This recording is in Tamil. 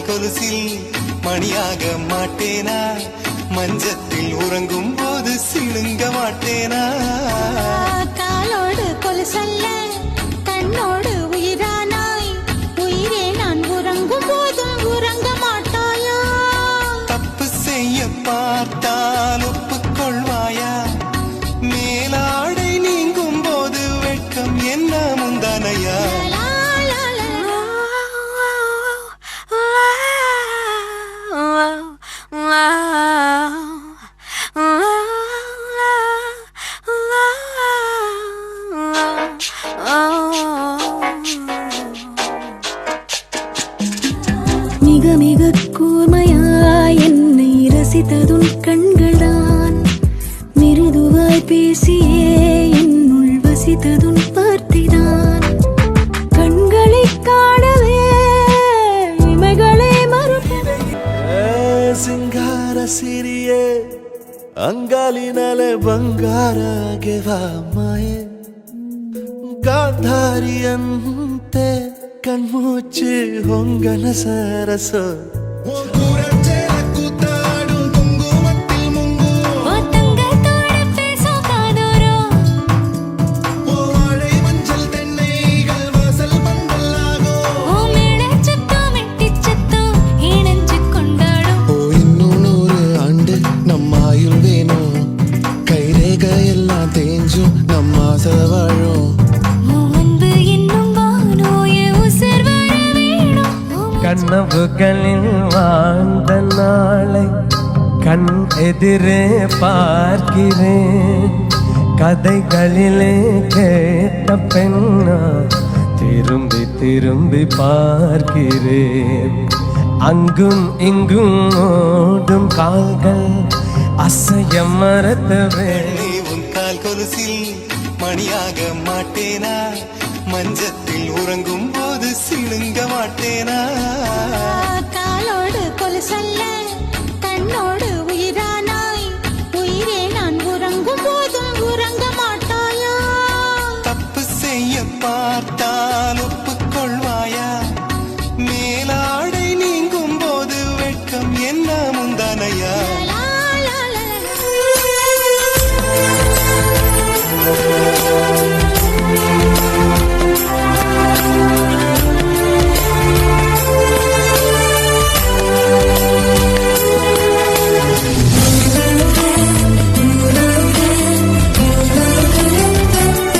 கொலுசில் மணியாக மாட்டேனா மஞ்சத்தில் உறங்கும் போது சிணுங்க மாட்டேனா காலோடு கொலுசல்ல கண்ணோடு உயிரானாய் உயிரே நான் உறங்கும் போதும் உறங்க மாட்டாயா தப்பு செய்ய பார்த்தால் ஒப்புக்கொள்வாயா மேலாடை நீங்கும் போது வெட்கம் என்ன முந்தானையா மிக மிக கூர்மையாய் என்னை ரசித்ததுன் கண்கள்தான் மிருதுவாய் பேசியே என்னுள் வசித்ததுன் வார்த்தைதான் கண்களை காணவே இமைகளே மறுப்பது ಸಿಂಗಾರ ಸಿರಿಯೇ ಅಂಗಾಲಿನಲೆ ಬಂಗಾರಗೆವ ಮಾಯೆ ಗಾಂಧಾರಿಯಂತೆ ಕಣ್ಮುಚ್ಚಿ ಹೊಂಗನ ಸರಸ கனவுகளில் வாழ்ந்த நாளை கண் எதிரே பார்க்கிறேன் கதைகளிலே கேட்ட பெண்ணா திரும்பி திரும்பி பார்க்கிறேன் அங்கும் இங்கும் ஓடும் கால்கள் அசைய மறத்தவே உன் கால் கொலுசில் மணியாக மாட்டேனா மஞ்சத்தில் உறங்கும் போது சிணுங்க மாட்டேனா